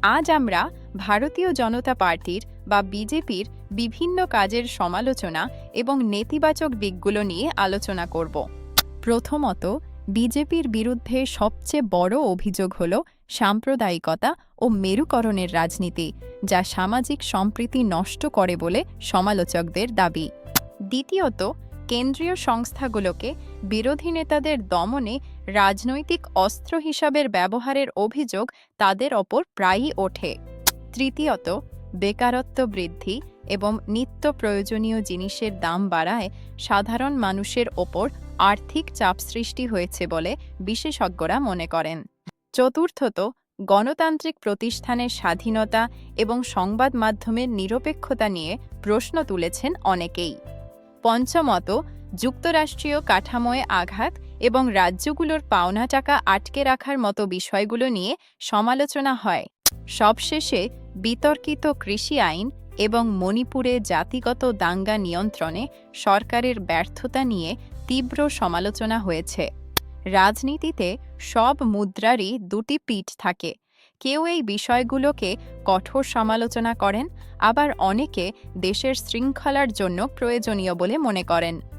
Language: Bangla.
আজ আমরা ভারতীয় জনতা পার্টির বা বিজেপির বিভিন্ন কাজের সমালোচনা এবং নেতিবাচক দিকগুলো নিয়ে আলোচনা করব। প্রথমত, বিজেপির বিরুদ্ধে সবচেয়ে বড় অভিযোগ হল সাম্প্রদায়িকতা ও মেরুকরণের রাজনীতি, যা সামাজিক সম্প্রীতি নষ্ট করে বলে সমালোচকদের দাবি। দ্বিতীয়ত, কেন্দ্রীয় সংস্থাগুলোকে বিরোধী নেতাদের দমনে রাজনৈতিক অস্ত্র হিসাবের ব্যবহারের অভিযোগ তাদের ওপর প্রায়ই ওঠে। তৃতীয়ত, বেকারত্ব বৃদ্ধি এবং নিত্য প্রয়োজনীয় জিনিসের দাম বাড়ায় সাধারণ মানুষের ওপর আর্থিক চাপ সৃষ্টি হয়েছে বলে বিশেষজ্ঞরা মনে করেন। চতুর্থত, গণতান্ত্রিক প্রতিষ্ঠানের স্বাধীনতা এবং সংবাদ মাধ্যমের নিরপেক্ষতা নিয়ে প্রশ্ন তুলেছেন অনেকেই। পঞ্চমত, যুক্তরাষ্ট্রীয় কাঠামোয় আঘাত এবং রাজ্যগুলোর পাওনা টাকা আটকে রাখার মতো বিষয়গুলো নিয়ে সমালোচনা হয়। সবশেষে, বিতর্কিত কৃষি আইন এবং মণিপুরে জাতিগত দাঙ্গা নিয়ন্ত্রণে সরকারের ব্যর্থতা নিয়ে তীব্র সমালোচনা হয়েছে। রাজনীতিতে সব মুদ্রারই দুটি পিঠ থাকে। কেউ এই বিষয়গুলোকে কঠোর সমালোচনা করেন, আবার অনেকে দেশের শৃঙ্খলার জন্য প্রয়োজনীয় বলে মনে করেন।